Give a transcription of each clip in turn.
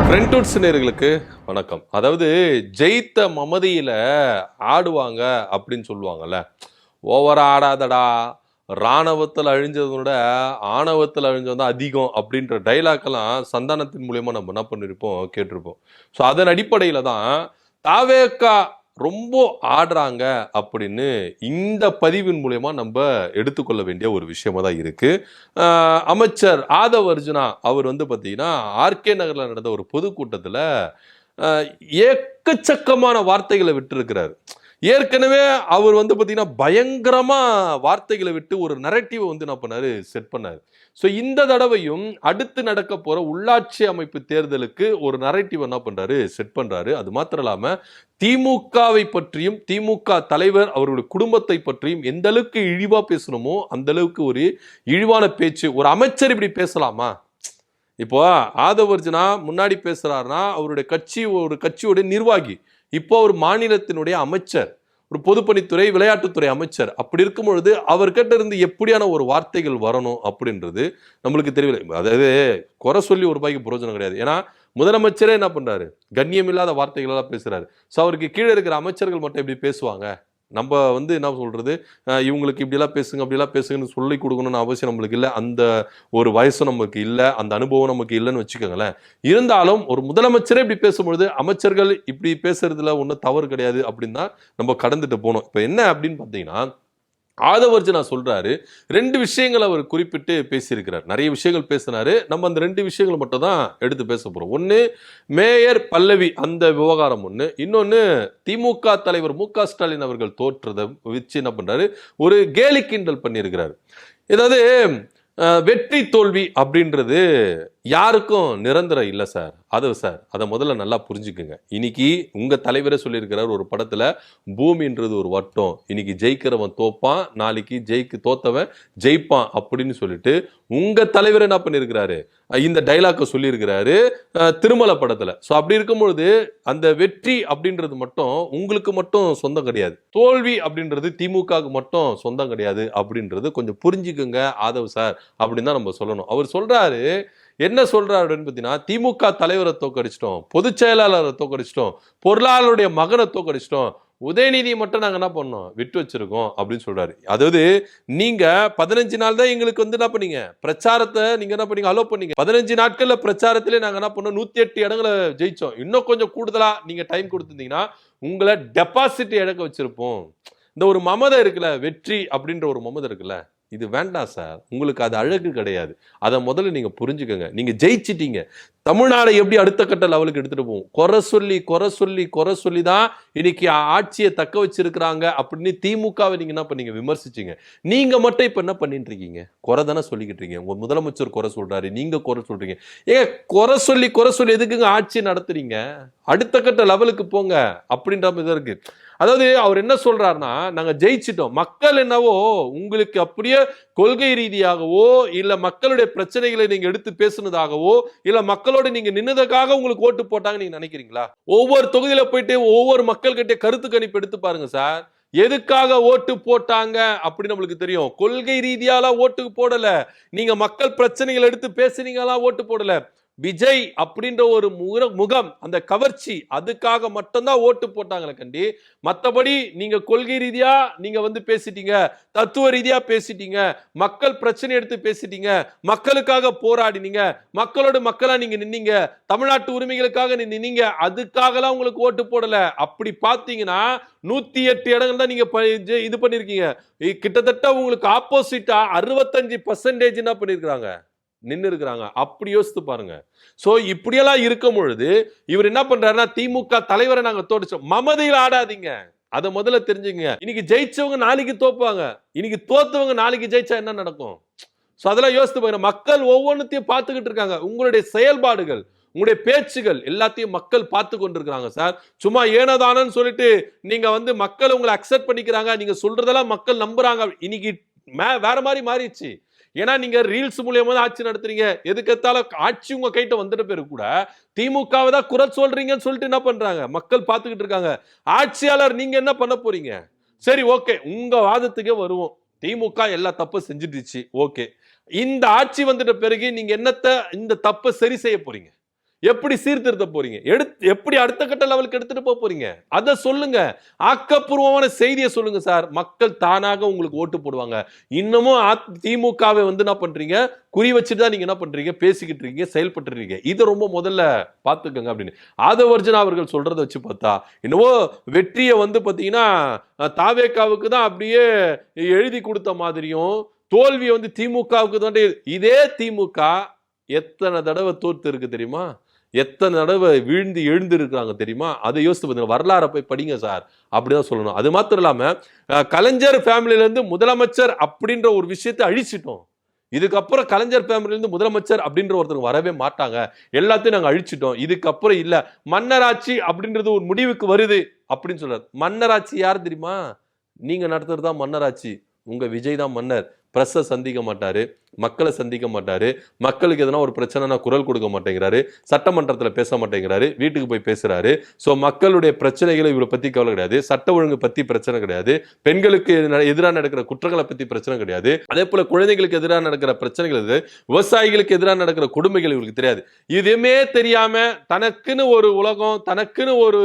ஃப்ரெண்ட்வுட்ஸ் நேயர்களுக்கு வணக்கம். அதாவது ஜெயித்த மமதியில ஆடுவாங்க அப்படின்னு சொல்லுவாங்கல்ல, ஓவரா ஆடாதடா, ராணுவத்தில் அழிஞ்சதோட ஆணவத்தில் அழிஞ்சது தான் அதிகம் அப்படின்ற டைலாக்கெல்லாம் சந்தானத்தின் மூலியமா நம்ம என்ன பண்ணியிருப்போம், கேட்டிருப்போம். ஸோ அதன் அடிப்படையில் தான் தாவேக்கா ரொம்ப ஆடுறாங்க அப்படின்னு இந்த பதிவின் மூலயமா நம்ம எடுத்துக்கொள்ள வேண்டிய ஒரு விஷயமா தான் இருக்கு. அமைச்சர் ஆதவ் அர்ஜுனா அவர் வந்து பார்த்தீங்கன்னா ஆர்கே நகர்ல நடந்த ஒரு பொதுக்கூட்டத்தில் ஏக்கச்சக்கமான வார்த்தைகளை விட்டுருக்கிறார். ஏற்கனவே அவர் வந்து பார்த்தீங்கன்னா பயங்கரமா வார்த்தைகளை விட்டு ஒரு நரேட்டிவை வந்து என்ன பண்ணாரு, செட் பண்ணாரு. ஸோ இந்த தடவையும் அடுத்து நடக்க போற உள்ளாட்சி அமைப்பு தேர்தலுக்கு ஒரு நரேட்டிவ் என்ன பண்றாரு, செட் பண்றாரு. அது மாத்திரம் இல்லாம திமுகவை பற்றியும் திமுக தலைவர் அவருடைய குடும்பத்தை பற்றியும் எந்த அளவுக்கு இழிவா பேசணுமோ அந்த அளவுக்கு ஒரு இழிவான பேச்சு. ஒரு அமைச்சர் இப்படி பேசலாமா? இப்போ ஆதவ் அர்ஜுனா முன்னாடி பேசுறாருன்னா அவருடைய கட்சி ஒரு கட்சியோட நிர்வாகி, இப்போ ஒரு மாநிலத்தினுடைய அமைச்சர், ஒரு பொதுப்பணித்துறை விளையாட்டுத்துறை அமைச்சர். அப்படி இருக்கும் பொழுது அவர்கிட்ட இருந்து எப்படியான ஒரு வார்த்தைகள் வரணும் அப்படின்றது நம்மளுக்கு தெரியல. அதாவது குறை சொல்லி ஒரு ரூபாய்க்கு பிரயோஜனம் கிடையாது. ஏன்னா முதலமைச்சரே என்ன பண்றாரு, கண்ணியம் இல்லாத வார்த்தைகள் எல்லாம் பேசுறாரு. ஸோ அவருக்கு கீழே இருக்கிற அமைச்சர்கள் மட்டும் எப்படி பேசுவாங்க? நம்ம வந்து என்ன சொல்றது, இவங்களுக்கு இப்படிலாம் பேசுங்க அப்படிலாம் பேசுங்கன்னு சொல்லி கொடுக்கணும்னு அவசியம் நம்மளுக்கு இல்லை. அந்த ஒரு வயசும் நமக்கு இல்லை, அந்த அனுபவம் நமக்கு இல்லைன்னு வச்சுக்கோங்களேன். இருந்தாலும் ஒரு முதலமைச்சரே இப்படி பேசும்பொழுது அமைச்சர்கள் இப்படி பேசுறதுல ஒன்றும் தவறு கிடையாது அப்படின்னு தான் நம்ம கடந்துட்டு போனோம். இப்போ என்ன அப்படின்னு பார்த்தீங்கன்னா, ஆதவ் அர்ஜுனா சொல்றாரு, 2 விஷயங்கள் அவர் குறிப்பிட்டு பேசியிருக்கிறார். நிறைய விஷயங்கள் பேசினாரு. நம்ம அந்த 2 விஷயங்கள் மட்டும் தான் எடுத்து பேச போறோம். ஒன்று மேயர் பல்லவி அந்த விவகாரம் ஒன்று, இன்னொன்று திமுக தலைவர் மு.க. ஸ்டாலின் அவர்கள் தோற்றதை வச்சு என்ன பண்றாரு, ஒரு கேலி கிண்டல் பண்ணியிருக்கிறார். ஏதாவது வெற்றி தோல்வி அப்படின்றது யாருக்கும் நிரந்தரம் இல்லை சார். அதை முதல்ல நல்லா புரிஞ்சுக்குங்க. இன்னைக்கு உங்க தலைவரே சொல்லியிருக்கிறார் ஒரு படத்துல, பூமின்றது ஒரு வட்டம், இன்னைக்கு ஜெயிக்கிறவன் தோப்பான், நாளைக்கு தோத்தவன் ஜெயிப்பான் அப்படின்னு சொல்லிட்டு உங்க தலைவர் என்ன பண்ணியிருக்கிறாரு, இந்த டைலாக்கை சொல்லியிருக்கிறாரு திருமலை படத்துல. ஸோ அப்படி இருக்கும்பொழுது அந்த வெற்றி அப்படின்றது மட்டும் உங்களுக்கு மட்டும் சொந்தம் கிடையாது, தோல்வி அப்படின்றது திமுகவுக்கு மட்டும் சொந்தம் கிடையாது அப்படின்றது கொஞ்சம் புரிஞ்சுக்குங்க ஆதவ் சார் அப்படின்னு தான் நம்ம சொல்லணும். அவர் சொல்றாரு, என்ன சொல்றாரு அப்படின்னு பார்த்தீங்கன்னா, திமுக தலைவரை தோக்கடிச்சிட்டோம், பொதுச் செயலாளரை தோக்கடிச்சிட்டோம், பொருளாளருடைய மகனை தோக்கடிச்சிட்டோம், உதயநிதி மட்டும் நாங்க என்ன பண்ணோம், விட்டு வச்சிருக்கோம் அப்படின்னு சொல்றாரு. அதாவது நீங்க 15 நாள் தான் எங்களுக்கு வந்து என்ன பண்ணீங்க, பிரச்சாரத்தை நீங்க என்ன பண்ணீங்க, அலோ பண்ணீங்க. 15 நாட்கள்ல பிரச்சாரத்திலே நாங்க என்ன பண்ணோம், 108 இடங்களை ஜெயிச்சோம். இன்னும் கொஞ்சம் கூடுதலா நீங்க டைம் கொடுத்திருந்தீங்கன்னா உங்களை டெபாசிட் இழக்க வச்சிருப்போம். இந்த ஒரு மமதை இருக்குல்ல, வெற்றி அப்படின்ற ஒரு மமதை இருக்குல்ல, இது வேண்டாம் சார். உங்களுக்கு அது அழகு கிடையாது. அதை முதல்ல நீங்க புரிஞ்சுக்கங்க. நீங்க ஜெயிச்சிட்டீங்க. தமிழ்நாடை எப்படி அடுத்த கட்ட லெவலுக்கு எடுத்துட்டு போவோம், குறை சொல்லி தான் இன்னைக்கு ஆட்சியை தக்க வச்சிருக்கிறாங்க அப்படின்னு திமுகவை நீங்க என்ன பண்ணீங்க, விமர்சிச்சீங்க. நீங்க மட்டும் இப்ப என்ன பண்ணிட்டு இருக்கீங்க, குறை தானே சொல்லிக்கிட்டு இருக்கீங்க. உங்க முதலமைச்சர் குறை சொல்றாரு, நீங்க குறை சொல்றீங்க. குறை சொல்லி எதுக்குங்க ஆட்சி நடத்துறீங்க? அடுத்த கட்ட லெவலுக்கு போங்க அப்படின்ற மாதிரி இருக்கு. அதாவது அவர் என்ன சொல்றாருன்னா, நாங்க ஜெயிச்சிட்டோம், மக்கள் என்னவோ உங்களுக்கு அப்படியே கொள்கை ரீதியாகவோ இல்ல மக்களுடைய பிரச்சனைகளை நீங்க எடுத்து பேசுனதாகவோ இல்ல மக்களோட நீங்க நின்னதுக்காக உங்களுக்கு ஓட்டு போட்டாங்க நீங்க நினைக்கிறீங்களா? ஒவ்வொரு தொகுதியில போயிட்டு ஒவ்வொரு மக்கள் கிட்ட கருத்து கணிப்பு எடுத்து பாருங்க சார். எதுக்காக ஓட்டு போட்டாங்க அப்படின்னு நம்மளுக்கு தெரியும். கொள்கை ரீதியால ஓட்டு போடல, நீங்க மக்கள் பிரச்சனைகள் எடுத்து பேசுனீங்களா ஓட்டு போடல. விஜய் அப்படின்ற ஒரு முகம், அந்த கவர்ச்சி, அதுக்காக மட்டும்தான் ஓட்டு போட்டாங்களே கண்டி. மற்றபடி நீங்க கொள்கை ரீதியா நீங்க வந்து பேசிட்டீங்க, தத்துவ ரீதியா பேசிட்டீங்க, மக்கள் பிரச்சனை எடுத்து பேசிட்டீங்க, மக்களுக்காக போராடினீங்க, மக்களோட மக்களா நீங்க நின்னீங்க, தமிழ்நாட்டு உரிமைகளுக்காக நின்னீங்க, அதுக்காகலாம் உங்களுக்கு ஓட்டு போடல. அப்படி பாத்தீங்கன்னா 108 இடங்கள் தான் நீங்க இது பண்ணிருக்கீங்க. கிட்டத்தட்ட உங்களுக்கு ஆப்போசிட்டா 65% என்ன பண்ணிருக்காங்க, நின்று இருக்கிறாங்க. அப்படி யோசித்து பாருங்க. சோ இப்படியெல்லாம் இருக்கும் பொழுது இவர் என்ன பண்றாருன்னா, திமுக தலைவரை நாங்க தோற்சோம். மமதையில் ஆடாதீங்க, அதை முதல்ல தெரிஞ்சுங்க. இன்னைக்கு ஜெயிச்சவங்க நாளைக்கு தோப்பாங்க, இன்னைக்கு தோத்தவங்க நாளைக்கு ஜெயிச்சா என்ன நடக்கும்? சோ அதெல்லாம் யோசித்து பாருங்க. மக்கள் ஒவ்வொன்றுத்தையும் பார்த்துக்கிட்டு இருக்காங்க. உங்களுடைய செயல்பாடுகள், உங்களுடைய பேச்சுகள் எல்லாத்தையும் மக்கள் பார்த்து கொண்டிருக்கிறாங்க சார். சும்மா ஏனோதானன்னு சொல்லிட்டு நீங்க வந்து மக்கள் உங்களை அக்செப்ட் பண்ணிக்கிறாங்க, நீங்க சொல்றதெல்லாம் மக்கள் நம்புறாங்க. இன்னைக்கு வேற மாதிரி மாறிடுச்சு. ஏன்னா நீங்க ரீல்ஸ் மூலியமா தான் ஆட்சி நடத்துறீங்க. எதுக்கெடுத்தாலும் ஆட்சி உங்க கைட்ட வந்துட்ட பிறகு கூட திமுகவை தான் குறை சொல்றீங்கன்னு சொல்லிட்டு என்ன பண்றாங்க, மக்கள் பார்த்துக்கிட்டு இருக்காங்க. ஆட்சியாளர் நீங்க என்ன பண்ண போறீங்க? சரி, ஓகே, உங்க வாதத்துக்கே வருவோம். திமுக எல்லா தப்பும் செஞ்சுடுச்சு, ஓகே. இந்த ஆட்சி வந்துட்ட பிறகு நீங்க இந்த தப்பை சரி செய்ய போறீங்க? எப்படி சீர்திருத்த போறீங்க? எப்படி அடுத்த கட்ட லெவலுக்கு எடுத்துட்டு போறீங்க? அத சொல்லுங்க. ஆக்கப்பூர்வமான செய்தியை சொல்லுங்க சார். மக்கள் தானாக உங்களுக்கு ஓட்டு போடுவாங்க. இன்னமும் திமுகவை என்ன பண்றீங்க, குறி வச்சுட்டு தான் நீங்க என்ன பண்றீங்க, பேசிக்கிட்டு இருக்கீங்க, செயல்பட்டு இருக்கீங்க. இது ரொம்ப முதல்ல பாத்துக்கங்க அப்படின்னு ஆதவர்ஜுனா அவர்கள் சொல்றதை வச்சு பார்த்தா, என்னவோ வெற்றியை பாத்தீங்கன்னா தாவேகாவுக்கு தான் அப்படியே எழுதி கொடுத்த மாதிரியும், தோல்வியை திமுகவுக்கு தான். இதே திமுக எத்தனை தடவை தோத்து இருக்கு தெரியுமா? எத்தனை தடவை வீழ்ந்து எழுந்து இருக்கிறாங்க தெரியுமா? அதை யோசித்து பாருங்க. வரலாறை போய் படிங்க சார், அப்படிதான் சொல்லணும். அது மாத்திரம் இல்லாம கலைஞர் ஃபேமிலியில இருந்து முதலமைச்சர் அப்படின்ற ஒரு விஷயத்தை அழிச்சிட்டோம். இதுக்கப்புறம் கலைஞர் ஃபேமிலியில இருந்து முதலமைச்சர் அப்படின்ற ஒருத்தர் வரவே மாட்டாங்க, எல்லாத்தையும் நாங்க அழிச்சிட்டோம், இதுக்கப்புறம் இல்ல மன்னராட்சி அப்படின்றது ஒரு முடிவுக்கு வருது அப்படின்னு சொல்றாரு. மன்னராட்சி யார் தெரியுமா? நீங்க நடத்துறது தான் மன்னராட்சி. உங்க விஜய் தான் மன்னர். பிரஸ்ஸை சந்திக்க மாட்டாரு, மக்களை சந்திக்க மாட்டாரு, மக்களுக்கு எதனா ஒரு பிரச்சனைனா குரல் கொடுக்க மாட்டேங்கிறாரு, சட்டமன்றத்தில் பேச மாட்டேங்கிறாரு, வீட்டுக்கு போய் பேசுறாரு. ஸோ மக்களுடைய பிரச்சனைகளை இவரை பத்தி கவலை கிடையாது, சட்ட ஒழுங்கு பத்தி பிரச்சனை கிடையாது, பெண்களுக்கு எதிராக நடக்கிற குற்றங்களை பத்தி பிரச்சனை கிடையாது, அதே போல குழந்தைகளுக்கு எதிராக நடக்கிற பிரச்சனைகள், விவசாயிகளுக்கு எதிராக நடக்கிற கொடுமைகள் இவருக்கு தெரியாது. இதுவுமே தெரியாம தனக்குன்னு ஒரு உலகம், தனக்குன்னு ஒரு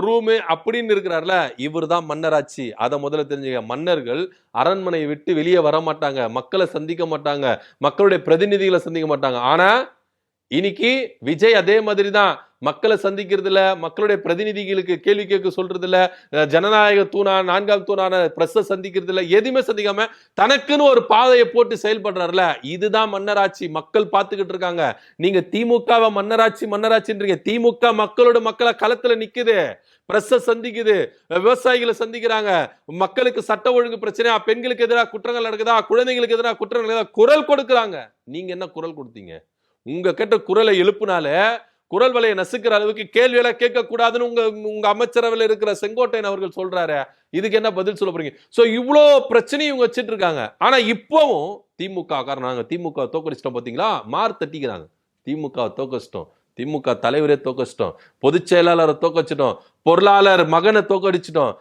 ரூமு அப்படின்னு இருக்கிறார்ல, இவர் தான் மன்னராட்சி. அதை முதல்ல தெரிஞ்சுக்க. மன்னர்கள் அரண்மனையை விட்டு வெளியே வர மாட்டாங்க, மக்களை சந்திக்க மாட்டாங்க, மக்களுடைய பிரதிநிதிகளை சந்திக்க மாட்டாங்க. ஆனா இன்னைக்கு விஜய் அதே மாதிரி தான். மக்களை சந்திக்கிறது இல்ல, மக்களுடைய பிரதிநிதிகளுக்கு கேள்வி கேட்க சொல்றது இல்ல, ஜனநாயக தூணா நான்காம் தூணான பிரஸ்ஸை சந்திக்கிறது இல்ல, எதுவுமே சந்திக்காம தனக்குன்னு ஒரு பாதையை போட்டு செயல்படுறாருல, இதுதான் மன்னராட்சி. மக்கள் பார்த்துக்கிட்டு இருக்காங்க. நீங்க திமுகவை மன்னராட்சின்றீங்க. திமுக மக்களோட மக்களை களத்துல நிக்குது, பிரஸ்ஸை சந்திக்குது, விவசாயிகளை சந்திக்கிறாங்க, மக்களுக்கு சட்ட ஒழுங்கு பிரச்சனையா, பெண்களுக்கு எதிராக குற்றங்கள் நடக்குதா, குழந்தைகளுக்கு எதிராக குற்றங்கள் நடக்குதா, குரல் கொடுக்குறாங்க. நீங்க என்ன குரல் கொடுத்தீங்க? உங்க கிட்ட குரலை எழுப்புனால குரல் வலையை நசுக்கிற அளவுக்கு கேள்வியெல்லாம் கேட்க கூடாதுன்னு உங்க அமைச்சரவையில் இருக்கிற செங்கோட்டையன் அவர்கள் சொல்றாரு. இதுக்கு என்ன பதில் சொல்ல போறீங்க? சோ இவ்வளோ பிரச்சனையும் இவங்க வச்சுட்டு இருக்காங்க. ஆனா இப்பவும் திமுக காரணம், திமுக தோக்கடிச்சிட்டோம் பாத்தீங்களா, மார் தட்டிக்கிறாங்க. திமுக தோக்கடிச்சிட்டோம், திமுக தலைவரே தோக்கடிச்சிட்டோம், பொதுச் செயலாளரை தோக்கடிச்சிட்டோம், பொருளாளர் மகனை தோக்கடிச்சிட்டோம்,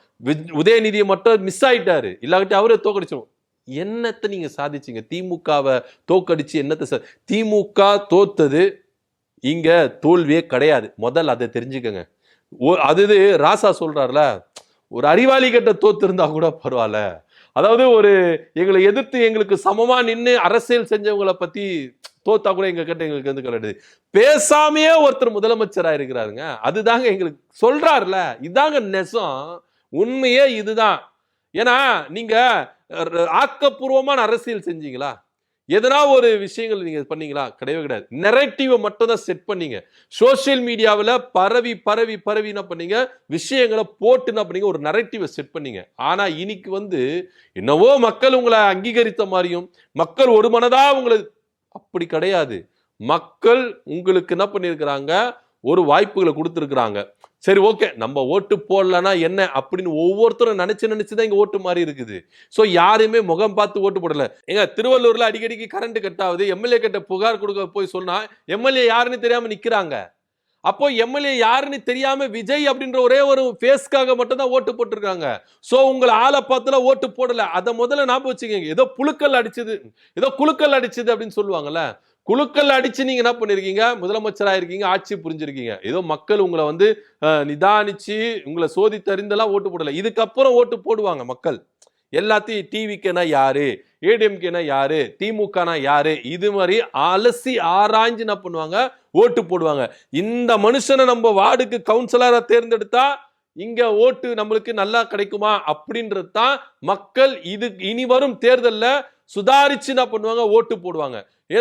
உதயநிதியை மட்டும் மிஸ் ஆயிட்டாரு, இல்லாட்டி அவரே தோக்கடிச்சிடும். என்னத்தை நீங்க சாதிச்சீங்க? திமுகவை தோக்கடிச்சு என்னத்தை? திமுக தோத்தது இங்க தோல்வியே கிடையாது. முதல்ல அதை தெரிஞ்சுக்கங்க. அது ராசா சொல்றாருல, ஒரு அறிவாளி கிட்ட தோத்து இருந்தா கூட பரவாயில்ல, அதாவது ஒரு எங்களை எதிர்த்து எங்களுக்கு சமமா நின்று அரசியல் செஞ்சவங்களை பத்தி தோத்தா கூட எங்க கிட்ட எங்களுக்கு கிடையாது. பேசாமையே ஒருத்தர் முதலமைச்சரா இருக்கிறாருங்க, அதுதாங்க எங்களுக்கு சொல்றாருல, இதாங்க நெசம், உண்மையே இதுதான். ஏன்னா நீங்க ஆக்கப்பூர்வமான அரசியல் செஞ்சீங்களா? எதனா ஒரு விஷயங்கள் நீங்க பண்ணீங்களா? கிடையவே கிடையாது. நெரேட்டிவை மட்டும் தான் செட் பண்ணீங்க. சோசியல் மீடியாவில் பரவி பரவி பரவி என்ன பண்ணீங்க, விஷயங்களை போட்டு என்ன பண்ணீங்க, ஒரு நெரேட்டிவை செட் பண்ணீங்க. ஆனா இன்னைக்கு என்னவோ மக்கள் உங்களை அங்கீகரித்த மாதிரியும், மக்கள் ஒரு மனதா உங்களை, அப்படி கிடையாது. மக்கள் உங்களுக்கு என்ன பண்ணியிருக்கிறாங்க, ஒரு வாய்ப்புகளை கொடுத்துருக்குறாங்க. சரி, ஓகே, நம்ம ஓட்டு போடலன்னா என்ன அப்படின்னு ஒவ்வொருத்தரும் நினைச்சுதான் இங்க ஓட்டு மாறி இருக்குது. சோ யாருமே முகம் பார்த்து ஓட்டு போடல. எங்க திருவள்ளூர்ல அடிக்கடிக்கு கரண்ட் கட் ஆகுது, எம்எல்ஏ கிட்ட புகார் கொடுக்க போய் சொன்னா எம்எல்ஏ யாருன்னு தெரியாம நிக்கிறாங்க. அப்போ எம்எல்ஏ யாருன்னு தெரியாம விஜய் அப்படின்ற ஒரே ஒரு ஃபேஸ்க்காக மட்டும் தான் ஓட்டு போட்டுருக்காங்க. சோ உங்களை ஆளை பார்த்துல ஓட்டு போடல. அதை முதல்ல ஞாபகம் வச்சுக்கோங்க. ஏதோ புழுக்கள் அடிச்சது, ஏதோ குழுக்கள் அடிச்சது அப்படின்னு சொல்லுவாங்கல்ல, குழுக்கள் அடிச்சு நீங்க என்ன பண்ணிருக்கீங்க, முதலமைச்சராக இருக்கீங்க, ஆட்சி புரிஞ்சிருக்கீங்க. ஏதோ மக்கள் உங்களை நிதானிச்சு உங்களை சோதித்தறிந்தெல்லாம் ஓட்டு போடல. இதுக்கப்புறம் ஓட்டு போடுவாங்க மக்கள். எல்லாத்தையும் டிவிக்குனா யாரு, ஏடிஎம்கேனா யாரு, திமுகனா யாரு, இது மாதிரி அலசி ஆராய்ஞ்சு என்ன பண்ணுவாங்க, ஓட்டு போடுவாங்க. இந்த மனுஷனை நம்ம வார்டுக்கு கவுன்சிலரா தேர்ந்தெடுத்தா இங்க ஓட்டு நம்மளுக்கு நல்லா கிடைக்குமா அப்படின்றது தான் மக்கள் இனி வரும் தேர்தல்ல சுதாரிச்சு என்ன பண்ணுவாங்க, ஓட்டு போடுவாங்க.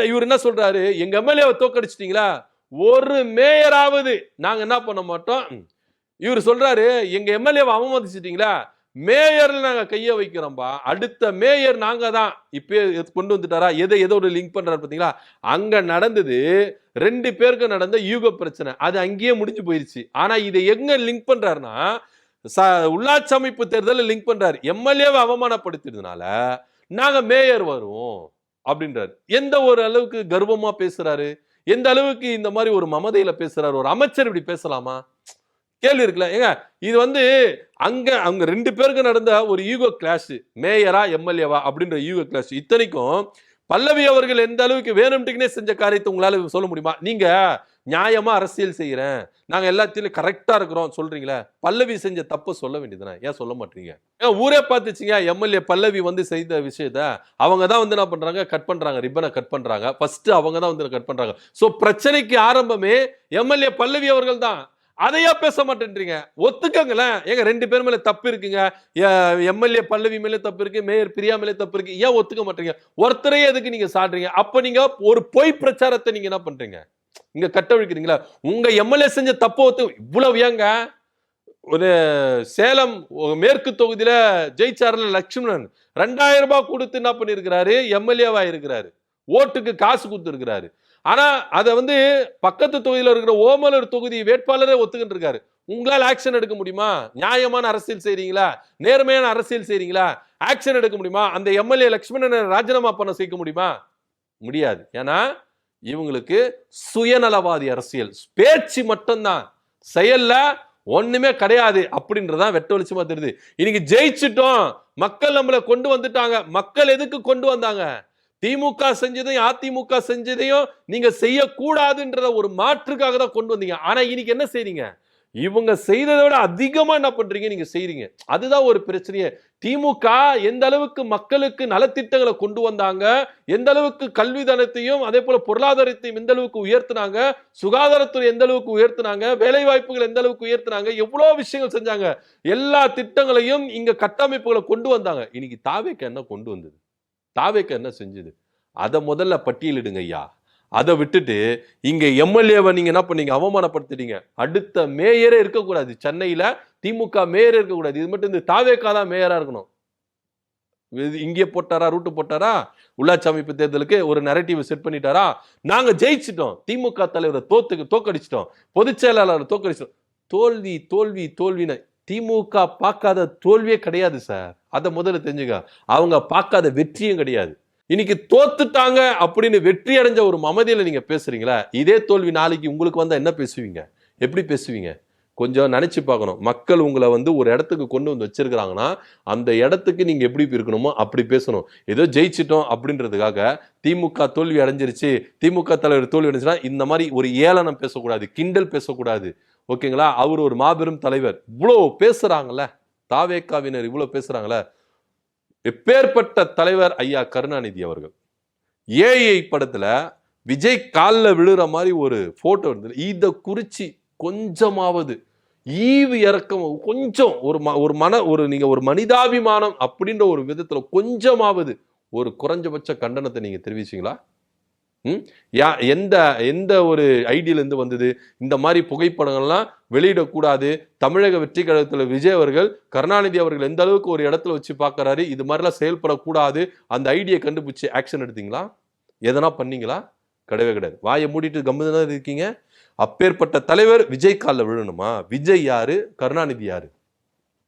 இவர் என்ன சொல்றாரு, எங்க எம்எல்ஏவை தோக்கடிச்சிட்டீங்களா, ஒரு மேயராவது நாங்க என்ன பண்ண மாட்டோம். இவர் சொல்றாரு, எங்க எம்எல்ஏவை அவமதிச்சிட்டீங்களா, மேயர்ல நாங்க கைய வைக்கிறோம்பா, அடுத்த மேயர் நாங்க தான். இப்ப கொண்டு வந்துட்டாரா, ஏதோ ஒரு லிங்க் பண்றாரு பாத்தீங்களா. அங்க நடந்தது 2 பேருக்கு நடந்த யூக பிரச்சனை, அது அங்கேயே முடிஞ்சு போயிருச்சு. ஆனா இதை எங்க லிங்க் பண்றாருன்னா, உள்ளாட்சி அமைப்பு தேர்தலில் லிங்க் பண்றாரு. எம்எல்ஏவை அவமானப்படுத்தினதுனால நாங்க மேயர் வருவோம், அப்படின்றாரு. எந்த ஒரு அளவுக்கு கர்வமா பேசுறாரு, எந்த அளவுக்கு இந்த மாதிரி ஒரு மமதையில பேசுறாரு. ஒரு அமைச்சர் இப்படி பேசலாமா? கேள்வி இருக்குல்ல. ஏங்க இது வந்து அவங்க 2 பேருக்கு நடந்த ஒரு ஈகோ கிளாஷ். மேயரா, எம்எல்ஏவா அப்படின்ற ஈகோ கிளாஷ். இத்தனைக்கும் பல்லவி அவர்கள் எந்த அளவுக்கு வேணும்ட்டுக்குனே செஞ்ச காரியத்தை உங்களால சொல்ல முடியுமா? நீங்க நியாயமா அரசியல் செய்யறேன், நாங்க எல்லாத்திலும் கரெக்டா இருக்கிறோம் சொல்றீங்களே, பல்லவி செஞ்ச தப்ப சொல்ல வேண்டியதுதானே? ஏன் சொல்ல மாட்டீங்க? ஊரே பார்த்துச்சுங்க எம்எல்ஏ பல்லவி வந்து செய்த விஷயத்த. அவங்க தான் வந்து என்ன பண்றாங்க, கட் பண்றாங்க, ரிப்பனை கட் பண்றாங்க. ஃபர்ஸ்ட் அவங்க தான் வந்து கட் பண்றாங்க. சோ பிரச்சனைக்கு ஆரம்பமே எம்எல்ஏ பல்லவி அவர்கள் தான். அதையா பேச மாட்டேன்றீங்க? ஒத்துக்கங்களேன். ஏங்க 2 பேர் மேல தப்பு இருக்குங்க. எம்எல்ஏ பல்லவி மேல தப்பு இருக்கு, மேயர் பிரியா மேல தப்பு இருக்கு. ஏன் ஒத்துக்க மாட்டீங்க? ஒருத்தரையே எதுக்கு நீங்க சாடுறீங்க? அப்ப நீங்க ஒரு பொய் பிரச்சாரத்தை நீங்க என்ன பண்றீங்க? இங்க கட்டவிழ்க்கிறீங்களா? உங்க எம்எல்ஏ செஞ்ச தப்ப இவ்வளவு ஏங்க? ஒரு சேலம் மேற்கு தொகுதியில ஜெயிச்சார்ல லட்சுமணன் 2000 ரூபாய் கொடுத்து என்ன பண்ணிருக்கிறாரு? எம்எல்ஏவா இருக்கிறாரு. ஓட்டுக்கு காசு கொடுத்து இருக்கிறாரு. ஆனா அத வந்து பக்கத்து தொகுதியில இருக்கிற ஓமலூர் தொகுதி வேட்பாளரே ஒத்துக்கிட்டு இருக்காரு. உங்களால ஆக்ஷன் எடுக்க முடியுமா? நியாயமான அரசியல் செய்றீங்களா? நேர்மையான அரசியல் செய்றீங்களா? ஆக்ஷன் எடுக்க முடியுமா? அந்த எம்எல்ஏ லட்சுமணனை ராஜினாமா பண்ண செய்ய முடியுமா? முடியாது. ஏன்னா இவங்களுக்கு சுயநலவாதி அரசியல். பேச்சு மட்டும்தான், செயல்ல ஒண்ணுமே கிடையாது அப்படின்றதான் வெட்ட வெளிச்சமா தெரியுது. இன்னைக்கு ஜெயிச்சிட்டோம், மக்கள் நம்மள கொண்டு வந்துட்டாங்க. மக்கள் எதுக்கு கொண்டு வந்தாங்க? திமுக செஞ்சதையும் அதிமுக செஞ்சதையும் நீங்க செய்யக்கூடாதுன்ற ஒரு மாற்றுக்காக தான் கொண்டு வந்தீங்க. ஆனா இன்னைக்கு என்ன செய்றீங்க? இவங்க செய்ததை விட அதிகமா என்ன பண்றீங்க? நீங்க செய்றீங்க. அதுதான் ஒரு பிரச்சனையே. திமுக எந்த அளவுக்கு மக்களுக்கு நலத்திட்டங்களை கொண்டு வந்தாங்க, எந்த அளவுக்கு கல்வி தரத்தையும் அதே போல பொருளாதாரத்தையும் எந்த அளவுக்கு உயர்த்தினாங்க, சுகாதாரத்துறை எந்த அளவுக்கு உயர்த்தினாங்க, வேலை வாய்ப்புகள் எந்த அளவுக்கு உயர்த்தினாங்க, எவ்வளவு விஷயங்கள் செஞ்சாங்க. எல்லா திட்டங்களையும் இங்க கட்டமைப்புகளை கொண்டு வந்தாங்க. இன்னைக்கு தாவேக்கு என்ன கொண்டு வந்தது? தாவேக்கு என்ன செஞ்சது? அத முதல்ல பட்டியலிடுங்க ஐயா. அதை விட்டுட்டு இங்க எம்எல்ஏவை நீங்க என்ன பண்ணீங்க? அவமானப்படுத்திட்டீங்க. அடுத்த மேயரே இருக்கக்கூடாது. சென்னையில திமுக மேயரே இருக்கக்கூடாது. இது மட்டும் இந்த தாவேக்கா தான் மேயரா இருக்கணும். இங்கே போட்டாரா, ரூட்டு போட்டாரா? உள்ளாட்சி அமைப்பு தேர்தலுக்கு ஒரு நரேட்டிவ் செட் பண்ணிட்டாரா? நாங்க ஜெயிச்சிட்டோம், திமுக தலைவரை தோக்கடிச்சிட்டோம், பொதுச் செயலாளரை தோக்கடிச்சிட்டோம். தோல்வி தோல்வி தோல்வின்னு திமுக பார்க்காத தோல்வியே கிடையாது சார். அதை முதல்ல தெரிஞ்சுக்க. அவங்க பார்க்காத வெற்றியும் கிடையாது. இன்னைக்கு தோத்துட்டாங்க அப்படின்னு வெற்றி அடைஞ்ச ஒரு மமதியில நீங்க பேசுறீங்களா? இதே தோல்வி நாளைக்கு உங்களுக்கு வந்தா என்ன பேசுவீங்க? எப்படி பேசுவீங்க? கொஞ்சம் நினைச்சு பார்க்கணும். மக்கள் உங்களை வந்து ஒரு இடத்துக்கு கொண்டு வந்து வச்சிருக்கிறாங்கன்னா அந்த இடத்துக்கு நீங்க எப்படி இருக்கணுமோ அப்படி பேசணும். ஏதோ ஜெயிச்சிட்டோம் அப்படின்றதுக்காக திமுக தோல்வி அடைஞ்சிருச்சு, திமுக தலைவர் தோல்வி அடைஞ்சுன்னா இந்த மாதிரி ஒரு ஏளனம் பேசக்கூடாது, கிண்டல் பேசக்கூடாது. ஓகேங்களா? அவர் ஒரு மாபெரும் தலைவர். இவ்வளோ பேசுறாங்கல்ல, தாவேக்காவினர் இவ்வளோ பேசுறாங்கல்ல. எப்பேற்பட்ட தலைவர் ஐயா கருணாநிதி அவர்கள். ஏஐ படத்துல விஜய் காலில் விழுற மாதிரி ஒரு போட்டோ இருந்தது. இதை குறிச்சு கொஞ்சமாவது ஈவு இறக்கம், கொஞ்சம் நீங்க ஒரு மனிதாபிமானம் அப்படின்ற ஒரு விதத்துல கொஞ்சமாவது ஒரு குறைஞ்சபட்ச கண்டனத்தை நீங்க தெரிவிச்சீங்களா? எந்த ஒரு ஐடியில இருந்து வந்தது? இந்த மாதிரி புகைப்படங்கள்லாம் வெளியிடக்கூடாது. தமிழக வெற்றி கழகத்துல விஜய் அவர்கள் கருணாநிதி அவர்கள் எந்த அளவுக்கு ஒரு இடத்துல வச்சு பார்க்கறாரு, இது மாதிரிலாம் செயல்படக்கூடாது, அந்த ஐடியை கண்டுபிடிச்சு ஆக்ஷன் எடுத்தீங்களா? எதனா பண்ணீங்களா? கிடையவே கிடையாது. வாயை மூடிட்டு கம்முன்னு தான் இருக்கீங்க. அப்பேற்பட்ட தலைவர் விஜய் காலில் விழணுமா? விஜய் யாரு, கருணாநிதி யாரு?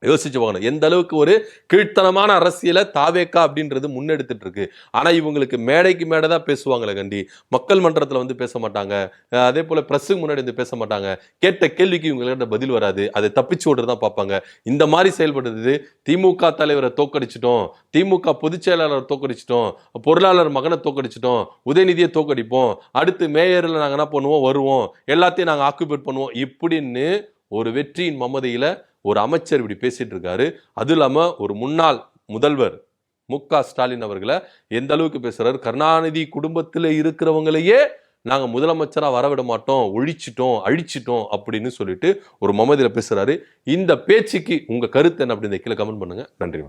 யோசிச்சு பார்க்கணும். எந்த அளவுக்கு ஒரு கீழ்த்தனமான அரசியலை தாவேக்கா அப்படின்றது முன்னெடுத்துட்டு இருக்கு. ஆனா இவங்களுக்கு மேடைக்கு மேடை தான் பேசுவாங்களே கண்டி, மக்கள் மன்றத்துல வந்து பேச மாட்டாங்க. அதே போல பிரஸுக்கு முன்னாடி வந்து பேச மாட்டாங்க. கேட்ட கேள்விக்கு இவங்கள்ட்ட பதில் வராது. அதை தப்பிச்சு ஓடுறதான் பார்ப்பாங்க. இந்த மாதிரி செயல்படுறது. திமுக தலைவரை தோக்கடிச்சிட்டோம், திமுக பொதுச் செயலாளரை தோக்கடிச்சிட்டோம், பொருளாளர் மகனை தோக்கடிச்சிட்டோம், உதயநிதியை தோக்கடிப்போம், அடுத்து மேயர்ல நாங்க என்ன பண்ணுவோம், வருவோம், எல்லாத்தையும் நாங்க ஆக்குபேட் பண்ணுவோம் இப்படின்னு ஒரு வெற்றியின் மமதையில ஒரு அமைச்சர் இப்படி பேசிட்டு இருக்காரு. அது இல்லாம ஒரு முன்னாள் முதல்வர் மு.க. ஸ்டாலின் அவர்களை எந்த அளவுக்கு பேசுறாரு? கருணாநிதி குடும்பத்தில் இருக்கிறவங்களையே நாங்க முதலமைச்சரா வரவிட மாட்டோம், ஒழிச்சிட்டோம், அழிச்சிட்டோம் அப்படின்னு சொல்லிட்டு ஒரு மமதியில பேசுறாரு. இந்த பேச்சுக்கு உங்க கருத்து என்ன அப்படின்னு கீழே கமெண்ட் பண்ணுங்க. நன்றி.